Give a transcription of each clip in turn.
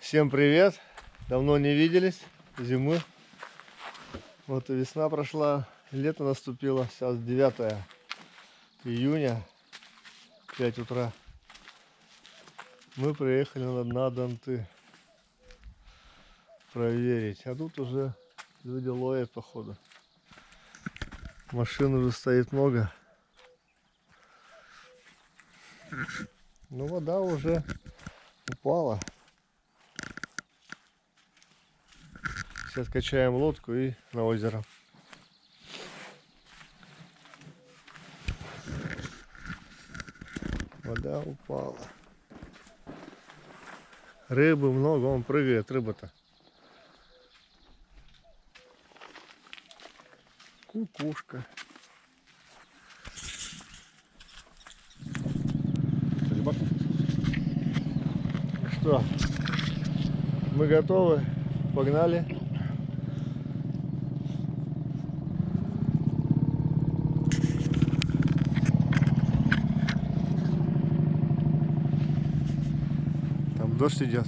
Всем привет! Давно не виделись, зимы. Вот и весна прошла, лето наступило. Сейчас 9 июня, 5 утра. Мы приехали на Донты проверить. А тут уже люди ловят, походу. Машин уже стоит много. Но вода уже упала. Сейчас качаем лодку и на озеро. Вода упала. Рыбы много, он прыгает, рыба-то. Кукушка. Что, мы готовы? Погнали. Там дождь идет.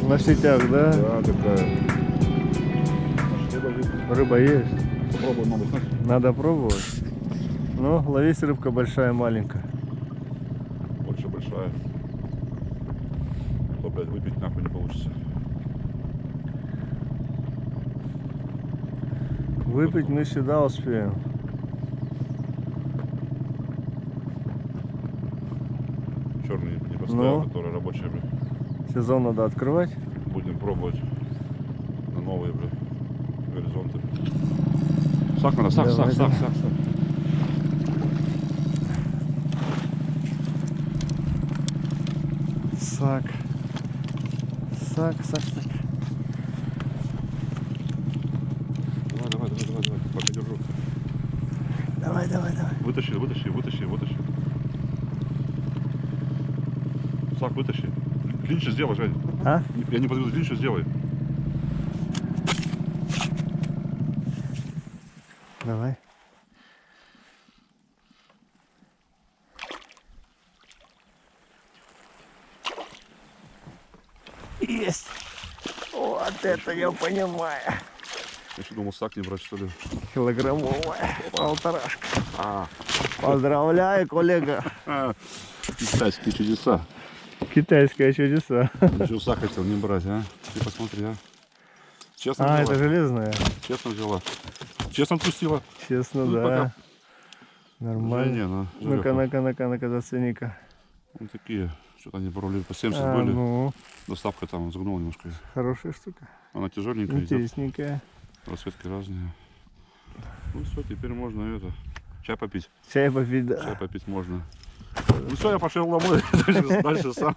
На сетях, да? Да, такая. Рыба есть. Пробуй, надо знать. Надо пробовать. Ну, ловись, рыбка большая, маленькая. Больше большая. То, блядь, выпить нахуй не получится. Выпить мы сюда успеем. Черный не поставил, Ну? который рабочий, блядь. Сезон надо открывать. Будем пробовать на новые, блядь, горизонты. Сак надо, сак. Сак. Сак. Давай. Пока держу. Давай. Вытащи. Сак, вытащи. Длиннее сделай, Жень. А? Я не подведу, длиннее сделай. Давай. Есть. Вот это я понимаю. Я еще думал, сак не брать, что ли. Килограммовая. Полторашка. А, Поздравляю, коллега. китайские чудеса. Китайское чудеса. Еще сак хотел не брать, а? Ты посмотри, а? Честно А, взяла. это железная. Честно взяла. Честно отпустила. Честно, Ну, да. пока. Нормально. Ну-ка, зацени-ка. Вот такие. Что-то они пароли по 70 А, были. ну, Доставка там загнула немножко. хорошая штука. Она тяжеленькая идет. Интересненькая. Расцветки разные. Ну все, теперь можно это. Чай попить. Чай попить, Чай да. попить можно. Ну все, я пошел домой. Дальше сам.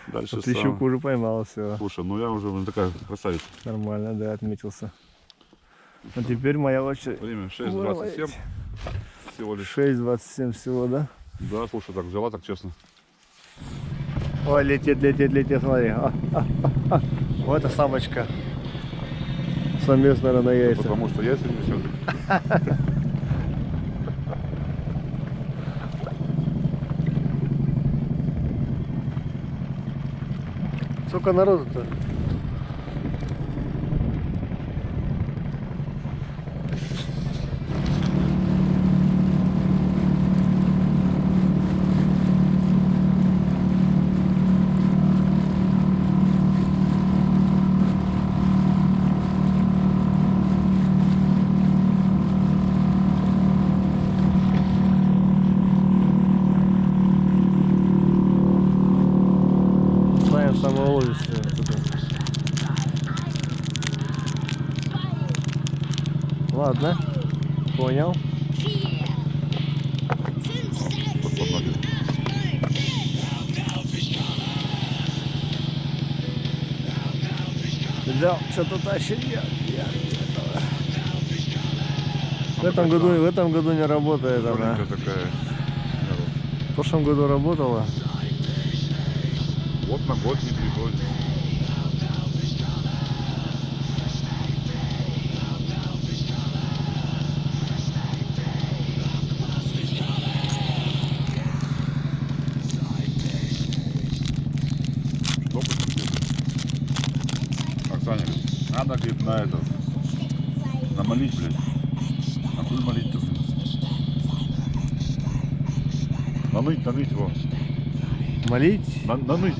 Дальше Вот ты сам. щуку уже поймал, все. Слушай, ну я уже такая красавица. Нормально, да, отметился. А теперь моя очередь. Время 6:27. Всего лишь. 6:27 всего, да? Да, слушай, так взяла, так честно. Ой, летит, смотри. Вот эта самочка. Самец, наверное, на яйца. Потому что яйца несет. Сколько народу-то? Знаем самое уловистое туда. Ладно, понял. Да, что-то тащит я. В этом году не работает она. Маленькая такая. В прошлом году работала. Вот на год не приходит. Что посмотреть? Оксане, надо, говорит, на это, намолить, блядь. А хуй молить-то, блядь. Наныть его. Молить? Наныть.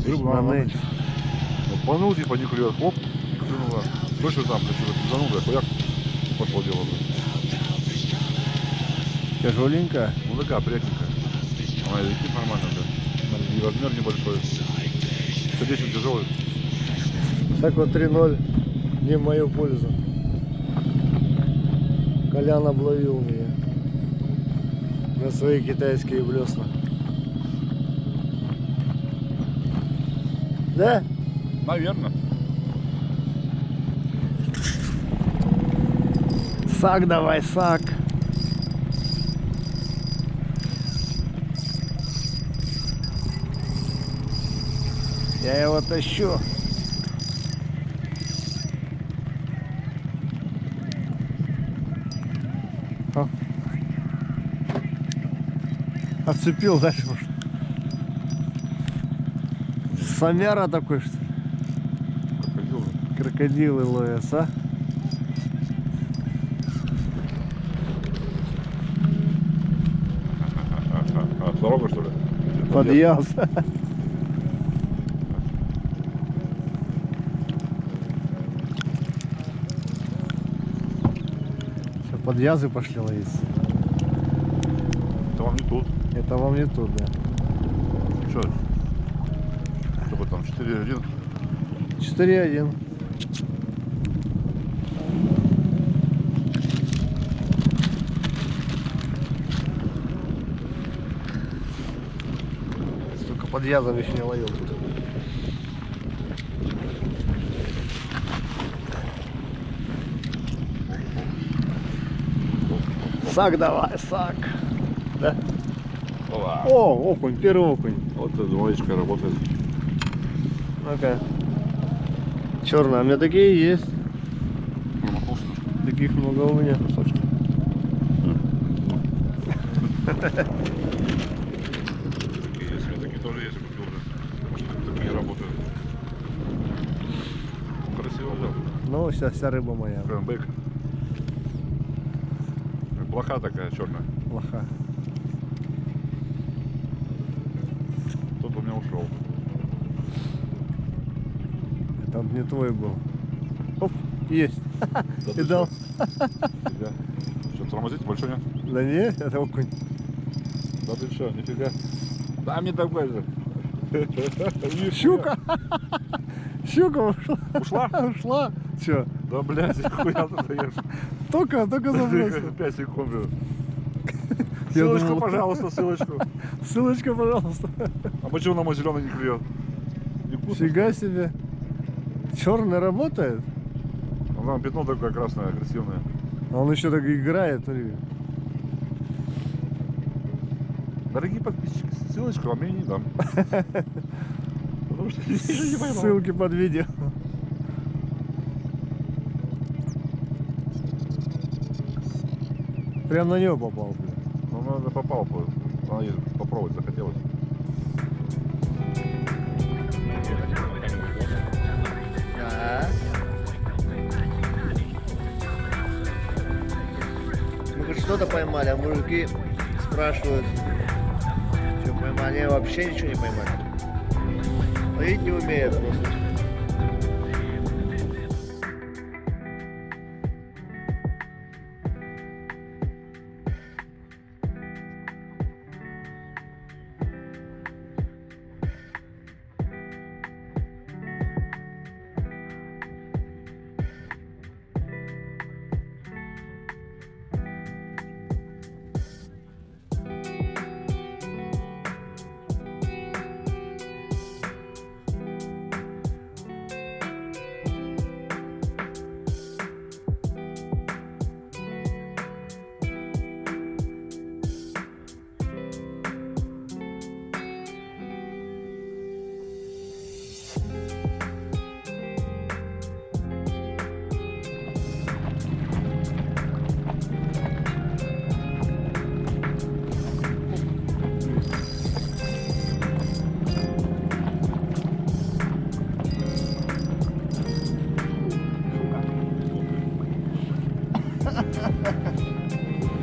Рыбу надо Наныть. Вот понул, типа, не клюет, хлоп, клюнула. Точно там, блядь, что-то пизданул, блядь, хуяк, пошло дело, блядь. Тяжеленькая. Ну такая, приятненькая. Она и летит нормально, да. И размер небольшой. Сердечко тяжелый. Так вот 3-0 не в мою пользу. Колян обловил меня на свои китайские блесна. Да? Наверное. Сак давай, сак. Я его тащу. О. Отцепил дальше. Может. Самяра такой, что ли? Крокодил. Крокодилы ловятся. Дорога, что ли? Подъезд. Все, подъязы пошли ловиться. Это вам не тут. Это вам не тут, да. Что? Чтобы там 4-1. 4-1. Столько подъездов еще не ловил тут. Сак давай, сак. Да? Ова. О, окунь, первый окунь. Вот эта двоечка работает. Ну-ка. Черная, у меня такие есть. Промахнулся. Таких много у меня. Такие есть. У меня такие тоже есть. Я купил уже. Такие работают. Красиво взял. Ну, вся рыба моя. Крэмбэк. Блоха такая черная. Плоха. Тот у меня ушел. Это он не твой был. Оп, есть. Да И дал. Нифига. Что, тормозить большой нет? Да не, это окунь. Да ты что, нифига. Да мне такой же. Щука. Щука ушла. Ушла? Ушла. Че? Да блядь, хуя ты даешь. Только забросил. 5 секунд. Я Ссылочку, думал- пожалуйста, ссылочку. Ссылочка, пожалуйста. А почему на мой зеленый не клюет? Не вкусно? Фига себе. Черный работает. Ну, там пятно такое красное, агрессивное. А он еще так играет. Смотри. Дорогие подписчики, ссылочку вам я не дам. Потому что я не поймал. Ссылки под видео. Прям на него попал, блин. Ну, надо попал бы. Надо попробовать захотелось. Да. Мы говорит, что-то поймали, а мужики спрашивают, что поймали. Они вообще ничего не поймали. Ловить не умеют просто.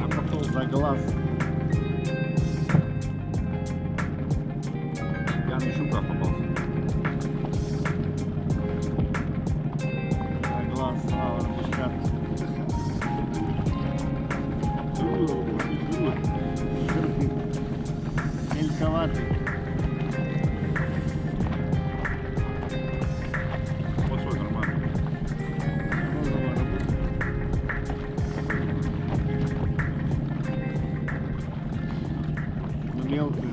А потом за глаз. Я на щука попался. За глаз, ладно, мельковатый. Вот свой нормально. Мелкий.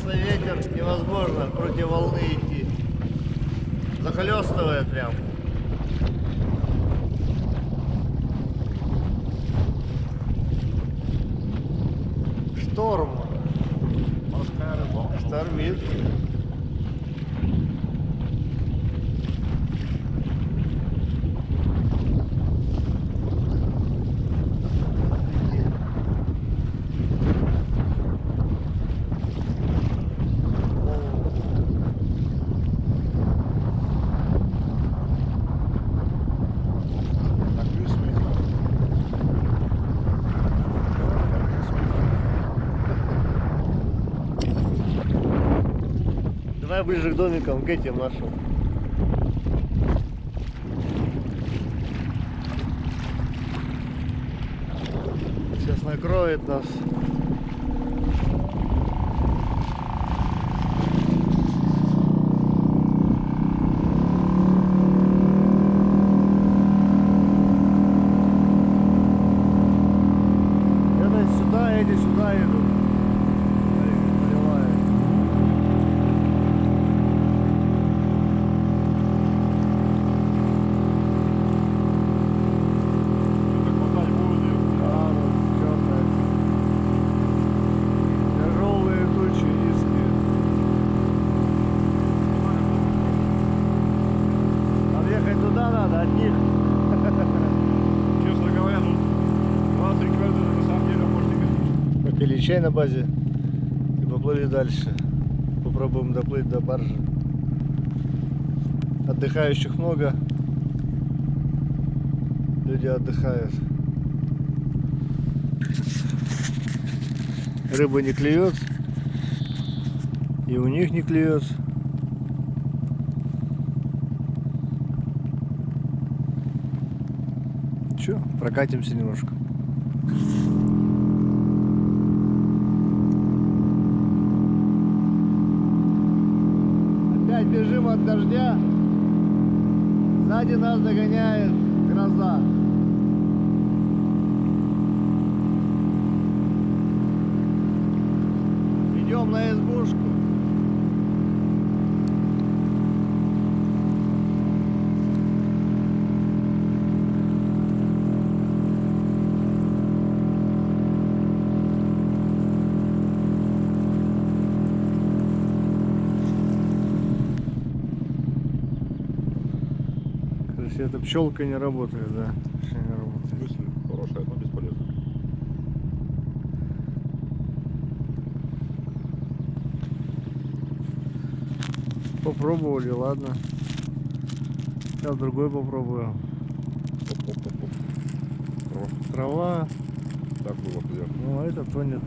Ветер, невозможно против волны идти. Захлестывает прям. Шторм. Морская рыба. Штормит. Давай ближе к домикам, к этим нашим. Сейчас накроет нас. туда надо, от них. Честно говоря, ну, 20 километров на самом деле, может, и Попили чай на базе и поплыли дальше. Попробуем доплыть до баржи. Отдыхающих много. Люди отдыхают. Рыба не клюет. И у них не клюет. Че, прокатимся немножко. Опять бежим от дождя. Сзади нас догоняет гроза. Идем на избушку. Короче, эта пчелка не работает, да? Вообще не работает. мысль хорошая, но бесполезная. Попробовали, ладно. Сейчас другой попробую. Оп-оп-оп-оп. Трава. Так было приятно. Ну, а это тонет.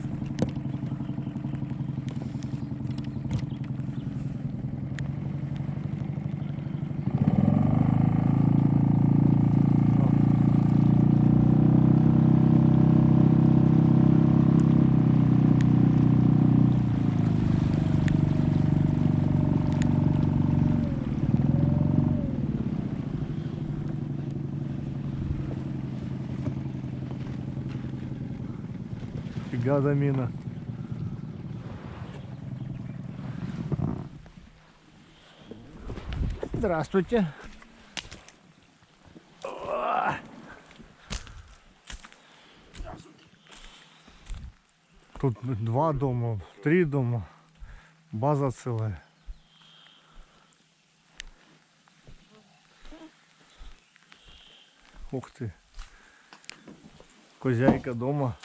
Фига да мина. Здравствуйте. Тут 2 дома, 3 дома, база целая. Ух ты. Хозяйка дома.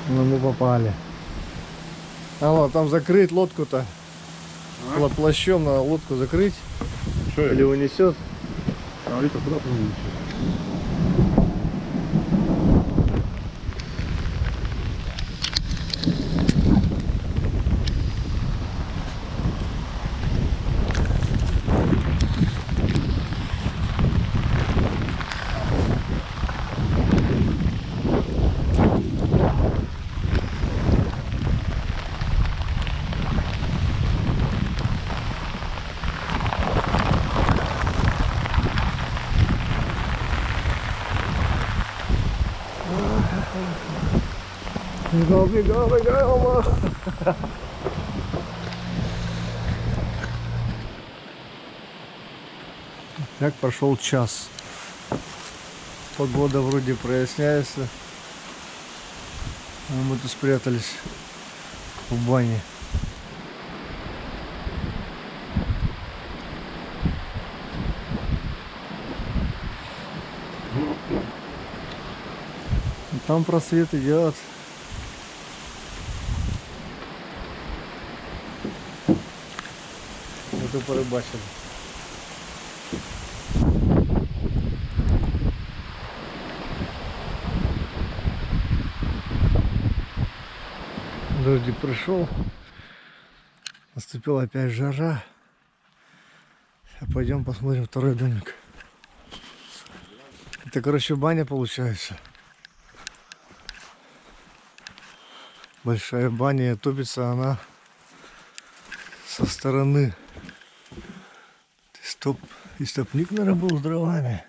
Ну мы попали. Алло, там закрыть лодку-то. Плащом надо лодку закрыть. Что Или унесет. А это куда ты увидишь? Бегал, бегал, бегал. Так прошел час. Погода вроде проясняется. А мы тут спрятались в бане. И там просвет идет. Это порыбачили. Дождик пришел. Наступила опять жара. Сейчас пойдем посмотрим второй домик. Это, короче, баня получается. Большая баня, топится она со стороны. Истопник, наверное, был с дровами.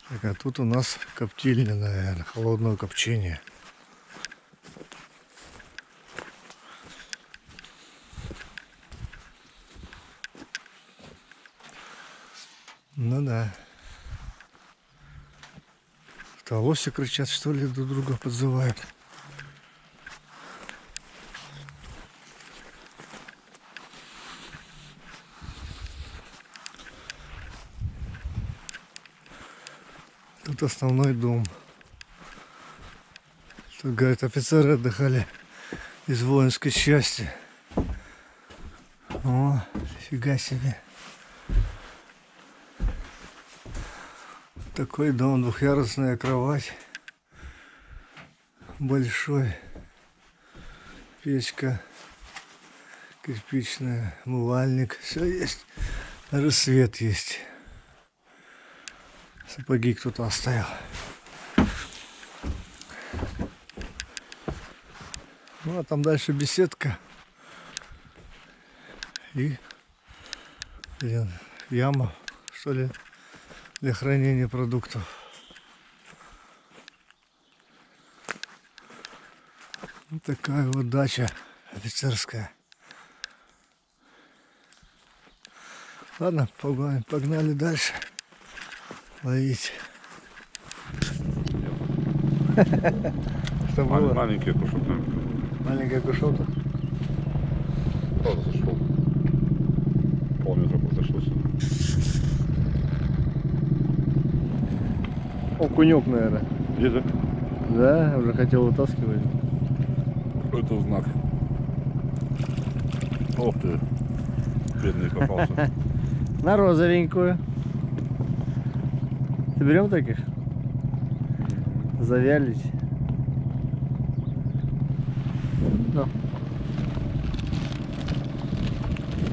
Так, а тут у нас коптильня, наверное, холодное копчение. Ну да. Это лоси кричат, что ли, друг друга подзывают. Тут основной дом. Тут, говорят, офицеры отдыхали из воинской части. О, фига себе. Такой дом, двухъярусная кровать. Большой. Печка кирпичная, умывальник. Все есть. Даже свет есть. Сапоги кто-то оставил. Ну а там дальше беседка. И яма, что ли, для хранения продуктов. Вот такая вот дача офицерская. Ладно, погнали дальше ловить. Что было? Маленький кушок. Маленькая кушота. Тоже зашел. Полметра произошло. Окунек, наверное. Где же? Да, уже хотел вытаскивать. Это знак. Ох ты, бедный попался. На розовенькую. Ты берем таких? Завялить. Да.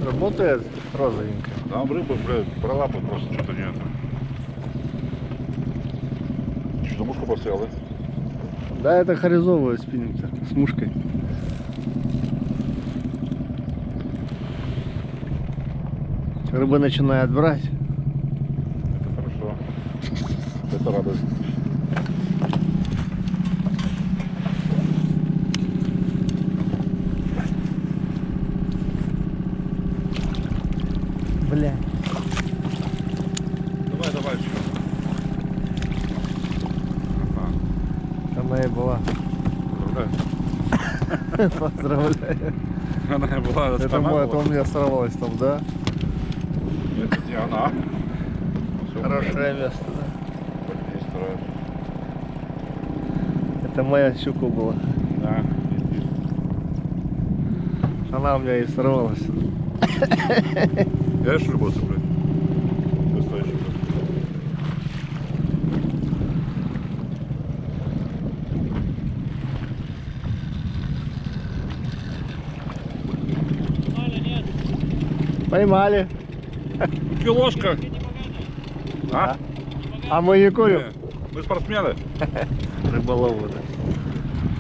Работает розовенькая. Там рыба, блядь, пролапа просто что-то не это. Что, за мушку поставил, да? Да, это хорезовая спиннинг-то с мушкой. Рыба начинает брать. Это хорошо. Это радость. Бля. Давай, давай, еще. Она и была. Поздравляю. Поздравляю. Она и была. Это у меня сорвалось там, да? Это не она. Хорошее место, да? Здесь вторая. Это моя щука была. Да, видишь. Она у меня и сорвалась. Я решил рыбу цеплять. Настоящий. Поймали. Килошка. А? А мы не курим. Мы спортсмены. Рыболовы, да.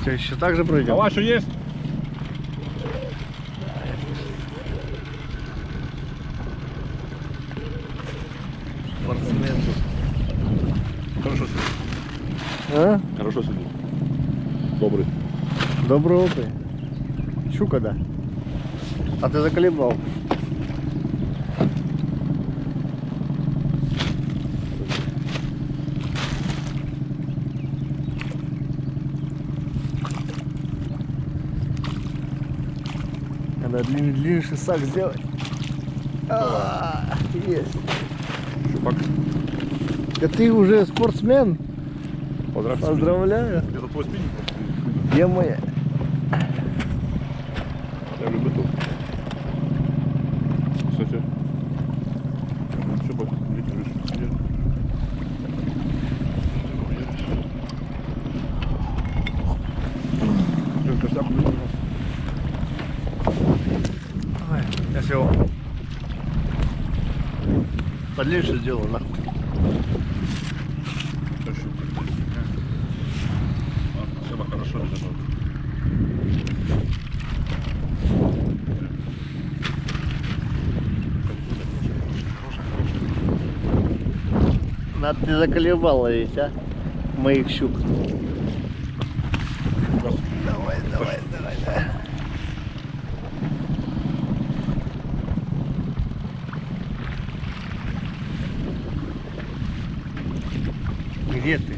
Что, еще так же пройдем? А ваша есть? Спортсмен. Хорошо сидит. А? Хорошо сидит. Добрый. Добрый опыт. Щука, да. А ты заколебал. Надо длинный шесак сделать. Есть. Щупак. Да ты уже спортсмен. Поздравляю. Поздравляю. Это твой спиннинг? Где моя? Я люблю тут. Кстати. Щупак. Косяк. Давай, я все подлиннее сделаю, нахуй. Все хорошо лежит. Надо ты заколебал ловить, а? Моих щук. Давай, давай, давай, да. Где ты?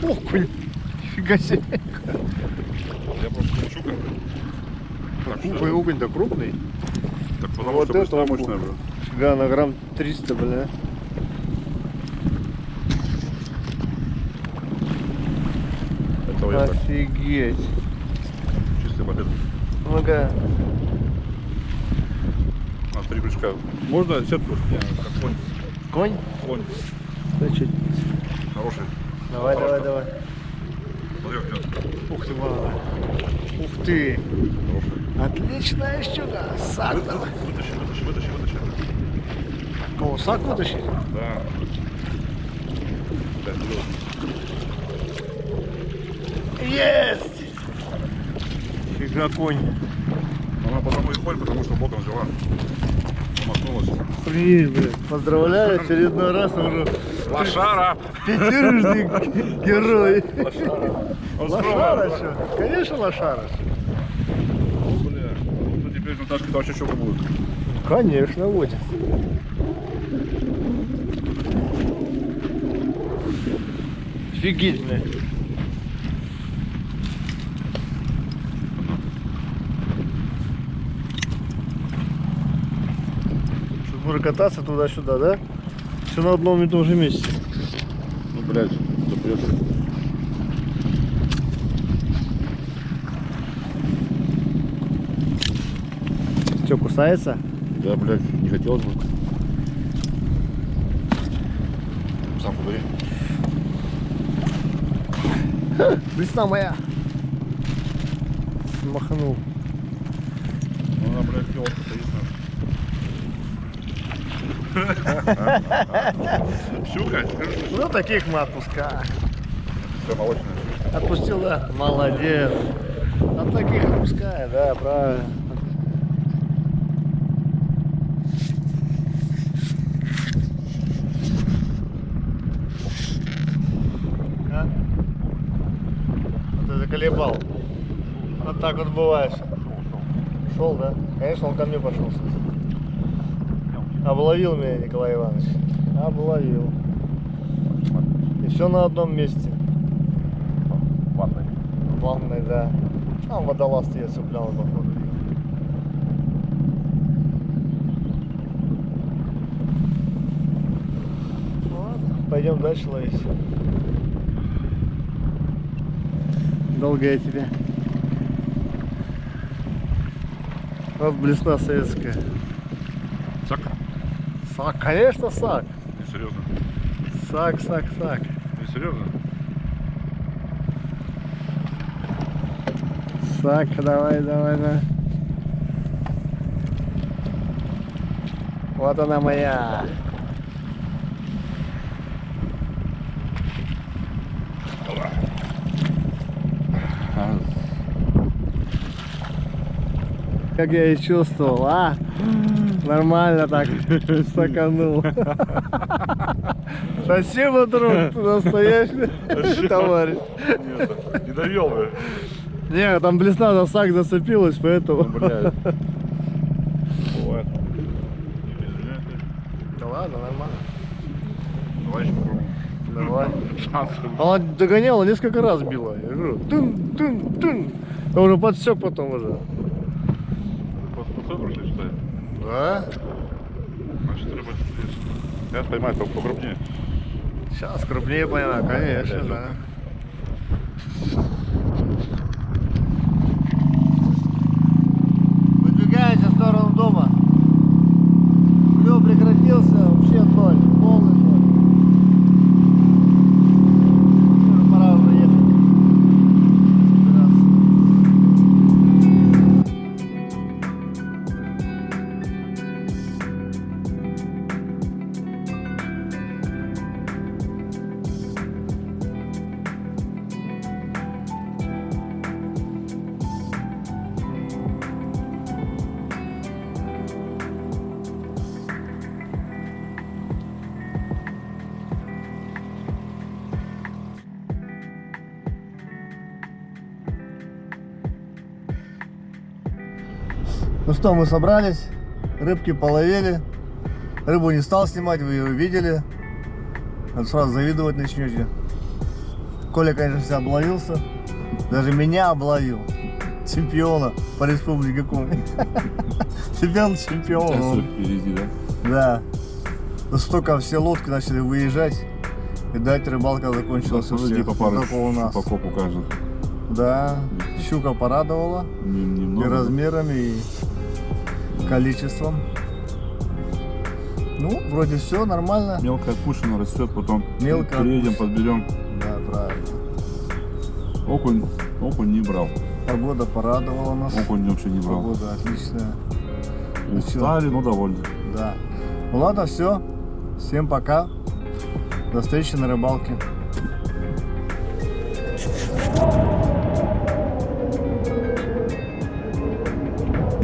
Окунь. Фига себе. Я просто не щука. Так Крупный что, окунь-то крупный. так потому Вот что это блесна окунь. мощная, бля. Фига, на грамм 300, бля. Это я так, Офигеть. чистый балет. Ну-ка. У нас 3 крючка. Можно сетку? Как конь. Конь? Конь. Значит, Хороший. давай, давай, давай. Смотри, как идет. Ух ты, мама. Ух ты. Хороший. Отличная щука. Сак давай. Вытащи. Кого, сак вытащить? Да. Так, идет. Есть! Фига конь. Она потому и ходит, потому что боком взяла. Помахнулась. Блин, блин. Поздравляю, очередной раз уже Лошара! пятирожный герой. Он Лошара скромный. что? Конечно, лошара. Бля, ну теперь Наташка вообще щука будет. Конечно, водит. Офигеть, блядь. Что, будем кататься туда-сюда, да? Все на одном и том же месте. Ну, блядь, запрет. Что, кусается? Да, блядь, не хотелось бы. Сам подари. Блесна моя. Махнул. Ну, она, блядь, киоска стоит. Щука, скажи, что Ну, таких мы отпускаем. все молочная. Отпустил, да? Молодец. От таких отпускай, да, правильно. А? Вот ты заколебал. Вот так вот бывает. Шел, да? Конечно, он ко мне пошел. Обловил меня Николай Иванович. Обловил. И все на одном месте. Ванной. В ванной, да. Там водолаз я цеплял, походу. Ладно, пойдем дальше ловить. Долго я тебя. Вот блесна советская. Сак? Сак, конечно, сак. Не серьезно. Сак. Не серьезно. Сак, давай. Вот она моя. Как я и чувствовал, а? Нормально так стаканул. Спасибо, друг, ты настоящий товарищ. Нет, не довел бы. Не, там блесна на сак зацепилась, поэтому. Блядь. Бывает. Извиняйте. Да ладно, нормально. Давай еще попробуем. Давай. Шанс. Она догоняла, несколько раз била. Я говорю, тын. Я уже подсек потом уже. Просто пришли, что ли? Да? Значит, рыба здесь. Сейчас поймать покрупнее. Сейчас крупнее поймаю, конечно, Блядь, да. Выдвигаемся в сторону дома. Клев прекратился, вообще ноль, полный ноль. Уже пора уже ехать. Ну что, мы собрались, рыбки половили. Рыбу не стал снимать, вы ее видели. А то сразу завидовать начнете. Коля, конечно, себя обловился. Даже меня обловил. Чемпиона по республике Коми. Чемпион чемпион. Сейчас впереди, да? Да. Ну, столько все лодки начали выезжать. И дать рыбалка закончилась у Смотрите, всех. по пару Только у нас. по копу каждый. Да. Щука порадовала. И Немного. размерами, и количеством. Ну, вроде все нормально. Мелко отпущено, растет, потом Мелко приедем, отпущено. подберем. Да, правильно. Окунь не брал. Погода порадовала нас. Окунь вообще не брал. Погода отличная. Устали, но довольны. Да. Ну ладно, все. Всем пока. До встречи на рыбалке.